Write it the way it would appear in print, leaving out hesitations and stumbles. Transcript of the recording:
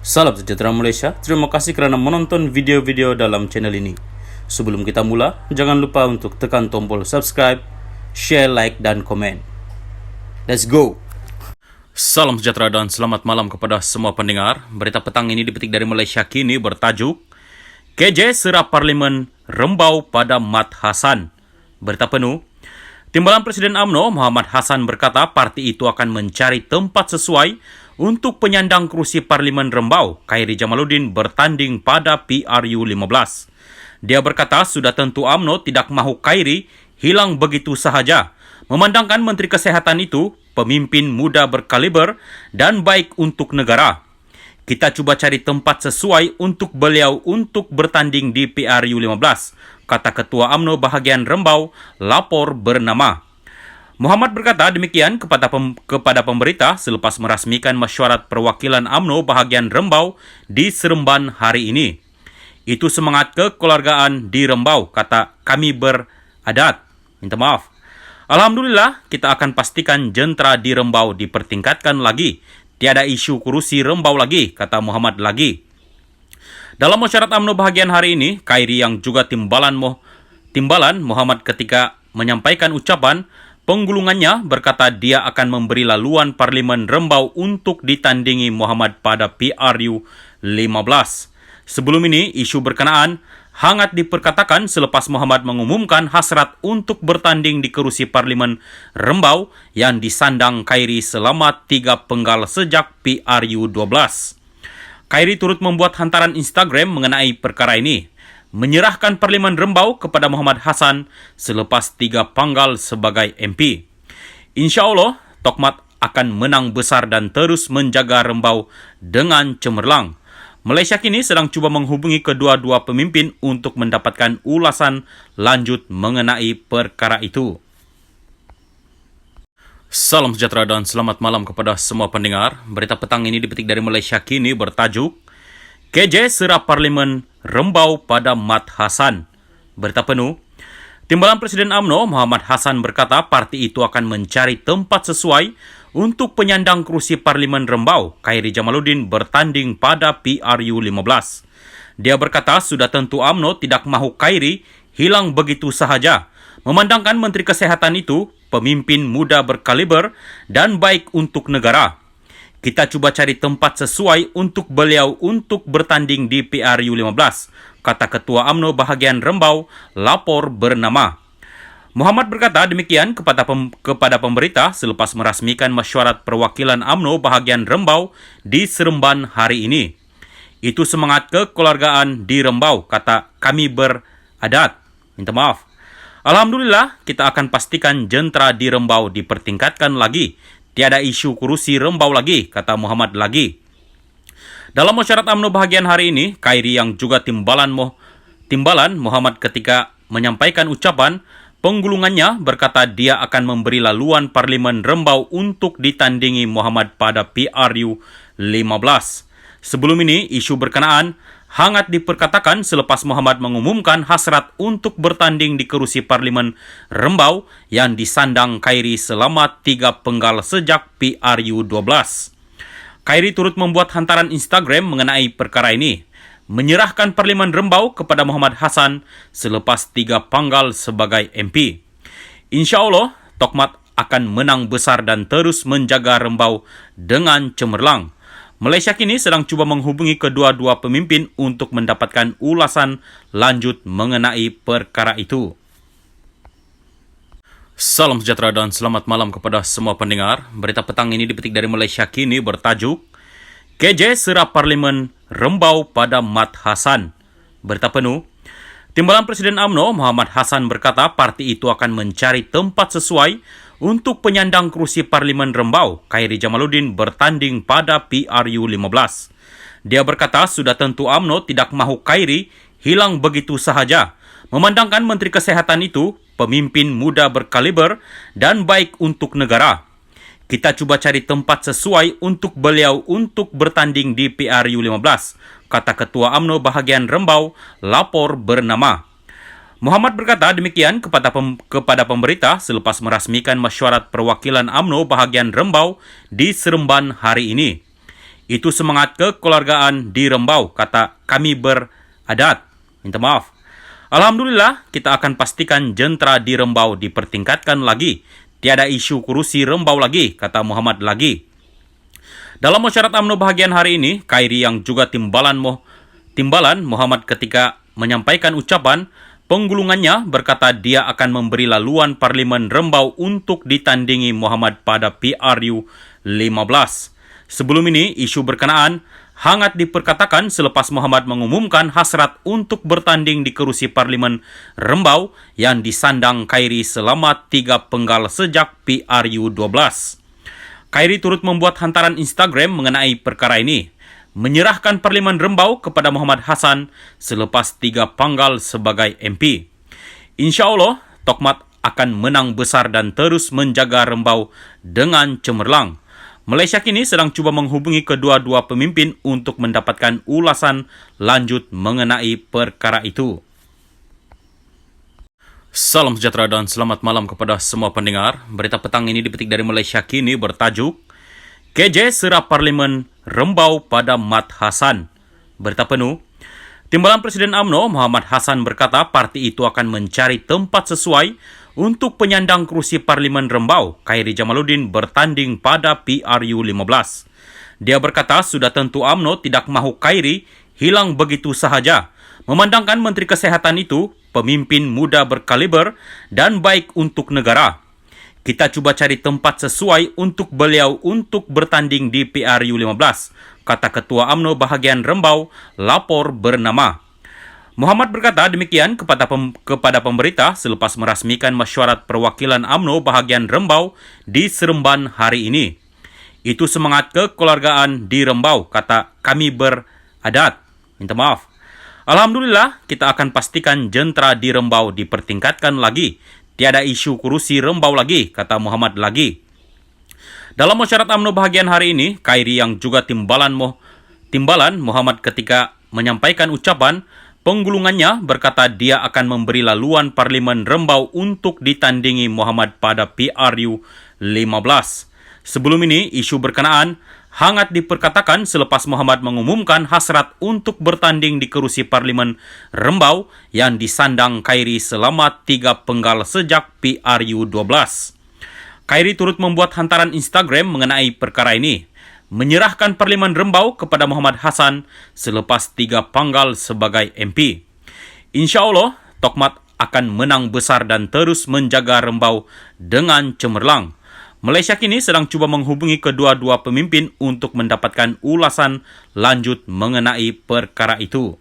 Salam sejahtera Malaysia, terima kasih kerana menonton video-video dalam channel ini. Sebelum kita mula, jangan lupa untuk tekan tombol subscribe, share, like dan komen. Let's go! Salam sejahtera dan selamat malam kepada semua pendengar. Berita petang ini dipetik dari Malaysia Kini bertajuk KJ serap Parlimen Rembau pada Mat Hassan. Berita penuh. Timbalan Presiden UMNO Muhammad Hassan berkata parti itu akan mencari tempat sesuai untuk penyandang kerusi Parlimen Rembau, Khairi Jamaluddin bertanding pada PRU 15. Dia berkata sudah tentu UMNO tidak mahu Khairi hilang begitu sahaja, memandangkan Menteri Kesehatan itu pemimpin muda berkaliber dan baik untuk negara. Kita cuba cari tempat sesuai untuk beliau untuk bertanding di PRU 15, kata Ketua UMNO bahagian Rembau, lapor bernama. Muhammad berkata demikian kepada pemberita selepas merasmikan mesyuarat perwakilan UMNO bahagian Rembau di Seremban hari ini. Itu semangat kekeluargaan di Rembau, kata kami beradat. Minta maaf. Alhamdulillah, kita akan pastikan jentera di Rembau dipertingkatkan lagi. Tiada isu kurusi Rembau lagi, kata Muhammad lagi. Dalam mesyuarat UMNO bahagian hari ini, Khairi yang juga timbalan Muhammad ketika menyampaikan ucapan penggulungannya berkata dia akan memberi laluan Parlimen Rembau untuk ditandingi Muhammad pada PRU 15. Sebelum ini, isu berkenaan hangat diperkatakan selepas Muhammad mengumumkan hasrat untuk bertanding di kerusi Parlimen Rembau yang disandang Khairi selama 3 penggal sejak PRU 12. Khairi turut membuat hantaran Instagram mengenai perkara ini, menyerahkan Parlimen Rembau kepada Muhammad Hassan selepas 3 panggal sebagai MP. InsyaAllah, Tokmat akan menang besar dan terus menjaga Rembau dengan cemerlang. Malaysia Kini sedang cuba menghubungi kedua-dua pemimpin untuk mendapatkan ulasan lanjut mengenai perkara itu. Salam sejahtera dan selamat malam kepada semua pendengar. Berita petang ini dipetik dari Malaysia Kini bertajuk KJ serap Parlimen Rembau pada Mat Hassan. Berita penuh. Timbalan Presiden UMNO Muhammad Hassan berkata parti itu akan mencari tempat sesuai untuk penyandang kerusi Parlimen Rembau, Khairi Jamaluddin bertanding pada PRU 15. Dia berkata sudah tentu UMNO tidak mahu Khairi hilang begitu sahaja, memandangkan Menteri Kesehatan itu pemimpin muda berkaliber dan baik untuk negara. Kita cuba cari tempat sesuai untuk beliau untuk bertanding di PRU 15, kata Ketua UMNO bahagian Rembau, lapor bernama. Muhammad berkata demikian kepada pemberita selepas merasmikan mesyuarat perwakilan UMNO bahagian Rembau di Seremban hari ini. Itu semangat kekeluargaan di Rembau, kata kami beradat. Minta maaf. Alhamdulillah, kita akan pastikan jentera di Rembau dipertingkatkan lagi. Tiada isu kurusi Rembau lagi, kata Muhammad lagi. Dalam mesyuarat UMNO bahagian hari ini, Khairi yang juga timbalan Muhammad ketika menyampaikan ucapan penggulungannya berkata dia akan memberi laluan Parlimen Rembau untuk ditandingi Muhammad pada PRU 15. Sebelum ini, isu berkenaan hangat diperkatakan selepas Muhammad mengumumkan hasrat untuk bertanding di kerusi Parlimen Rembau yang disandang Khairi selama 3 penggal sejak PRU 12. Khairi turut membuat hantaran Instagram mengenai perkara ini, menyerahkan Parlimen Rembau kepada Muhammad Hassan selepas 3 panggal sebagai MP. InsyaAllah, Tokmat akan menang besar dan terus menjaga Rembau dengan cemerlang. Malaysia Kini sedang cuba menghubungi kedua-dua pemimpin untuk mendapatkan ulasan lanjut mengenai perkara itu. Salam sejahtera dan selamat malam kepada semua pendengar. Berita petang ini dipetik dari Malaysia Kini bertajuk KJ serap Parlimen Rembau pada Mat Hassan. Berita penuh. Timbalan Presiden UMNO Muhammad Hassan berkata parti itu akan mencari tempat sesuai untuk penyandang kerusi Parlimen Rembau, Khairi Jamaluddin bertanding pada PRU 15. Dia berkata sudah tentu UMNO tidak mahu Khairi hilang begitu sahaja, memandangkan Menteri Kesehatan itu pemimpin muda berkaliber dan baik untuk negara. Kita cuba cari tempat sesuai untuk beliau untuk bertanding di PRU 15, kata Ketua UMNO bahagian Rembau, lapor bernama. Muhammad berkata demikian kepada pemberita selepas merasmikan mesyuarat perwakilan UMNO bahagian Rembau di Seremban hari ini. Itu semangat kekeluargaan di Rembau, kata kami beradat. Minta maaf. Alhamdulillah, kita akan pastikan jentera di Rembau dipertingkatkan lagi. Tiada isu kursi Rembau lagi, kata Muhammad lagi. Dalam syarat UMNO bahagian hari ini, Khairi yang juga timbalan Muhammad ketika menyampaikan ucapan penggulungannya berkata dia akan memberi laluan Parlimen Rembau untuk ditandingi Muhammad pada PRU 15. Sebelum ini, isu berkenaan hangat diperkatakan selepas Muhammad mengumumkan hasrat untuk bertanding di kerusi Parlimen Rembau yang disandang Khairi selama 3 penggal sejak PRU 12. Khairi turut membuat hantaran Instagram mengenai perkara ini, menyerahkan Parlimen Rembau kepada Muhammad Hassan selepas 3 panggal sebagai MP. Insya Allah, Tokmat akan menang besar dan terus menjaga Rembau dengan cemerlang. Malaysia kini sedang cuba menghubungi kedua-dua pemimpin untuk mendapatkan ulasan lanjut mengenai perkara itu. Salam sejahtera dan selamat malam kepada semua pendengar. Berita petang ini dipetik dari Malaysia kini bertajuk KJ serah Parlimen Rembau pada Mat Hassan. Berita penuh. Timbalan Presiden UMNO Muhammad Hassan berkata parti itu akan mencari tempat sesuai untuk penyandang kerusi Parlimen Rembau, Khairi Jamaluddin bertanding pada PRU 15. Dia berkata sudah tentu UMNO tidak mahu Khairi hilang begitu sahaja. Memandangkan Menteri Kesehatan itu pemimpin muda berkaliber dan baik untuk negara. Kita cuba cari tempat sesuai untuk beliau untuk bertanding di PRU 15, kata Ketua UMNO bahagian Rembau, lapor bernama. Muhammad berkata demikian kepada pemberita selepas merasmikan mesyuarat perwakilan UMNO bahagian Rembau di Seremban hari ini. Itu semangat kekeluargaan di Rembau, kata kami beradat. Minta maaf. Alhamdulillah, kita akan pastikan jentera di Rembau dipertingkatkan lagi. Tiada isu kursi Rembau lagi, kata Muhammad lagi. Dalam mesyuarat UMNO bahagian hari ini, Khairi yang juga timbalan Muhammad ketika menyampaikan ucapan penggulungannya berkata dia akan memberi laluan Parlimen Rembau untuk ditandingi Muhammad pada PRU 15. Sebelum ini, isu berkenaan hangat diperkatakan selepas Muhammad mengumumkan hasrat untuk bertanding di kerusi Parlimen Rembau yang disandang Khairi selama 3 penggal sejak PRU 12. Khairi turut membuat hantaran Instagram mengenai perkara ini, menyerahkan Parlimen Rembau kepada Muhammad Hassan selepas 3 panggal sebagai MP. Insya Allah, Tokmat akan menang besar dan terus menjaga Rembau dengan cemerlang. Malaysia kini sedang cuba menghubungi kedua-dua pemimpin untuk mendapatkan ulasan lanjut mengenai perkara itu.